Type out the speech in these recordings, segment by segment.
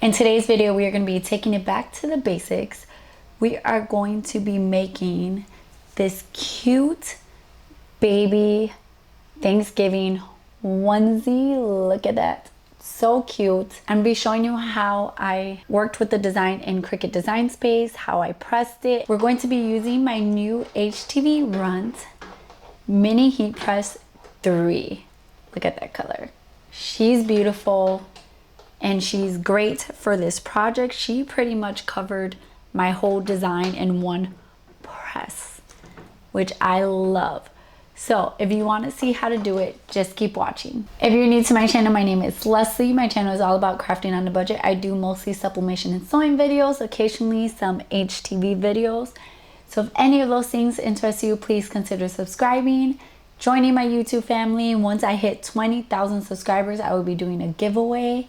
In today's video, we are going to be taking it back to the basics. We are going to be making this cute baby Thanksgiving onesie. Look at that. So cute. I'm going to be showing you how I worked with the design in Cricut Design Space, how I pressed it. We're going to be using my new HTV Ront Mini Heat Press 3. Look at that color. She's beautiful. And she's great for this project. She pretty much covered my whole design in one press, which I love. So if you want to see how to do it, just keep watching. If you're new to my channel, my name is Leslie. My channel is all about crafting on a budget. I do mostly sublimation and sewing videos, occasionally some HTV videos. So if any of those things interest you, please consider subscribing, joining my YouTube family. Once I hit 20,000 subscribers, I will be doing a giveaway.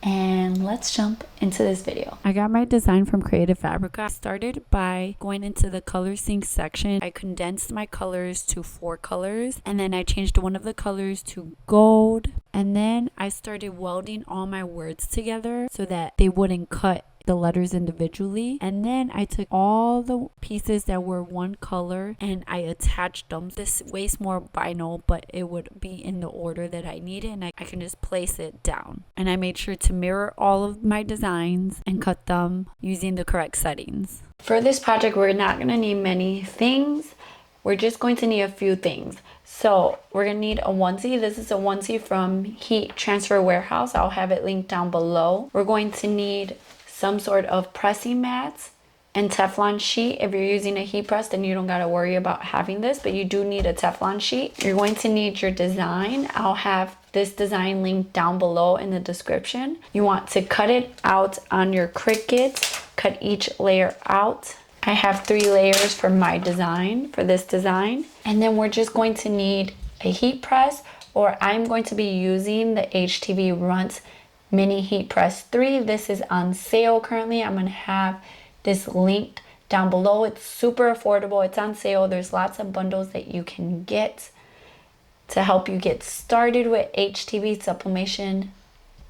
And let's jump into this video. I got my design from Creative Fabrica. I started by going into the color sync section. I condensed my colors to 4 colors, and then I changed one of the colors to gold, and then I started welding all my words together so that they wouldn't cut the letters individually. And then I took all the pieces that were one color and I attached them. This weighs more vinyl, but it would be in the order that I needed, and I can just place it down. And I made sure to mirror all of my designs and cut them using the correct settings. For this project, we're not going to need many things. We're just going to need a few things. So we're going to need a onesie. This is a onesie from Heat Transfer Warehouse. I'll have it linked down below. We're going to need some sort of pressing mats and Teflon sheet. If you're using a heat press, then you don't got to worry about having this, but you do need a Teflon sheet. You're going to need your design. I'll have this design linked down below in the description. You want to cut it out on your Cricut, cut each layer out. I have 3 layers for my design, for this design. And then we're just going to need a heat press, or I'm going to be using the HTV Ront Mini Heat Press 3. This is on sale currently. I'm going to have this linked down below. It's super affordable. It's on sale. There's lots of bundles that you can get to help you get started with HTV sublimation,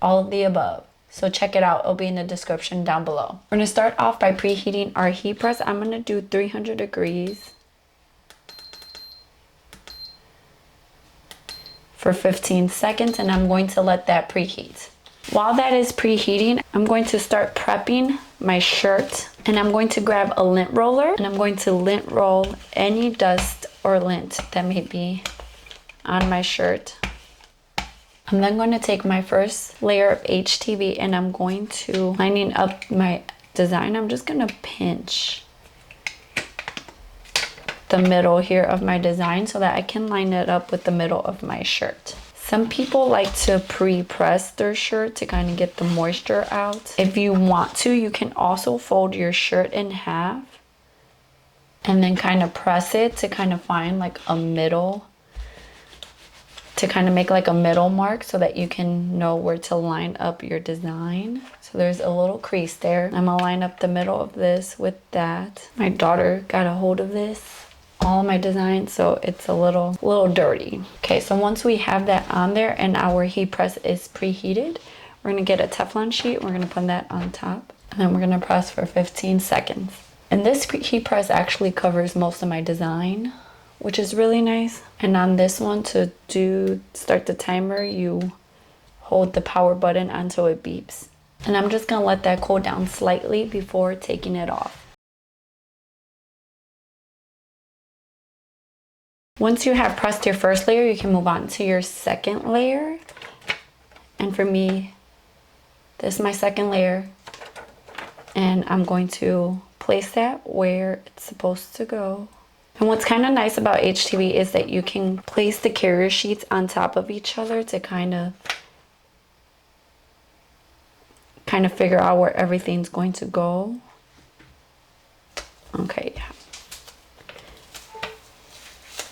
all of the above. So check it out. It'll be in the description down below. We're going to start off by preheating our heat press. I'm going to do 300 degrees for 15 seconds, and I'm going to let that preheat. While that is preheating, I'm going to start prepping my shirt, and I'm going to grab a lint roller, and I'm going to lint roll any dust or lint that may be on my shirt. I'm then going to take my first layer of HTV, and I'm going to, lining up my design, I'm just going to pinch the middle here of my design so that I can line it up with the middle of my shirt. Some people like to pre-press their shirt to kind of get the moisture out. If you want to, you can also fold your shirt in half and then kind of press it to kind of find like a middle, to kind of make like a middle mark so that you can know where to line up your design. So there's a little crease there. I'm gonna line up the middle of this with that. My daughter got a hold of this, all my designs, so it's a little dirty. Okay, so once we have that on there and our heat press is preheated, we're gonna get a Teflon sheet. We're gonna put that on top, and then we're gonna press for 15 seconds. And this heat press actually covers most of my design, which is really nice. And on this one, to start the timer, you hold the power button until it beeps. And I'm just gonna let that cool down slightly before taking it off. Once you have pressed your first layer, you can move on to your second layer. And for me, this is my second layer. And I'm going to place that where it's supposed to go. And what's kind of nice about HTV is that you can place the carrier sheets on top of each other to kind of figure out where everything's going to go. Okay, yeah.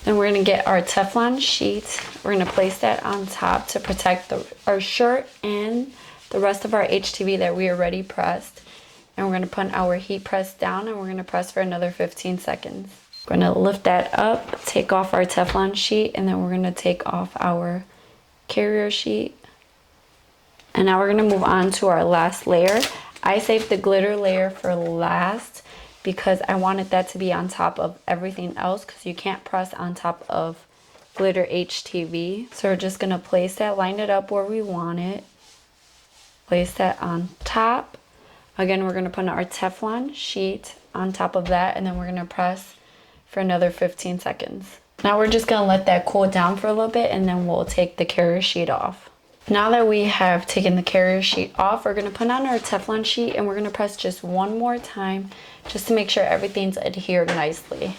Then we're going to get our Teflon sheet. We're going to place that on top to protect our shirt and the rest of our HTV that we already pressed. And we're going to put our heat press down, and we're going to press for another 15 seconds. We're going to lift that up, take off our Teflon sheet, and then we're going to take off our carrier sheet. And now we're gonna move on to our last layer. I saved the glitter layer for last because I wanted that to be on top of everything else, because you can't press on top of glitter HTV. So we're just gonna place that, line it up where we want it. Place that on top. Again, we're gonna put our Teflon sheet on top of that, and then we're gonna press for another 15 seconds. Now we're just gonna let that cool down for a little bit, and then we'll take the carrier sheet off. Now that we have taken the carrier sheet off, we're gonna put on our Teflon sheet, and we're gonna press just one more time just to make sure everything's adhered nicely.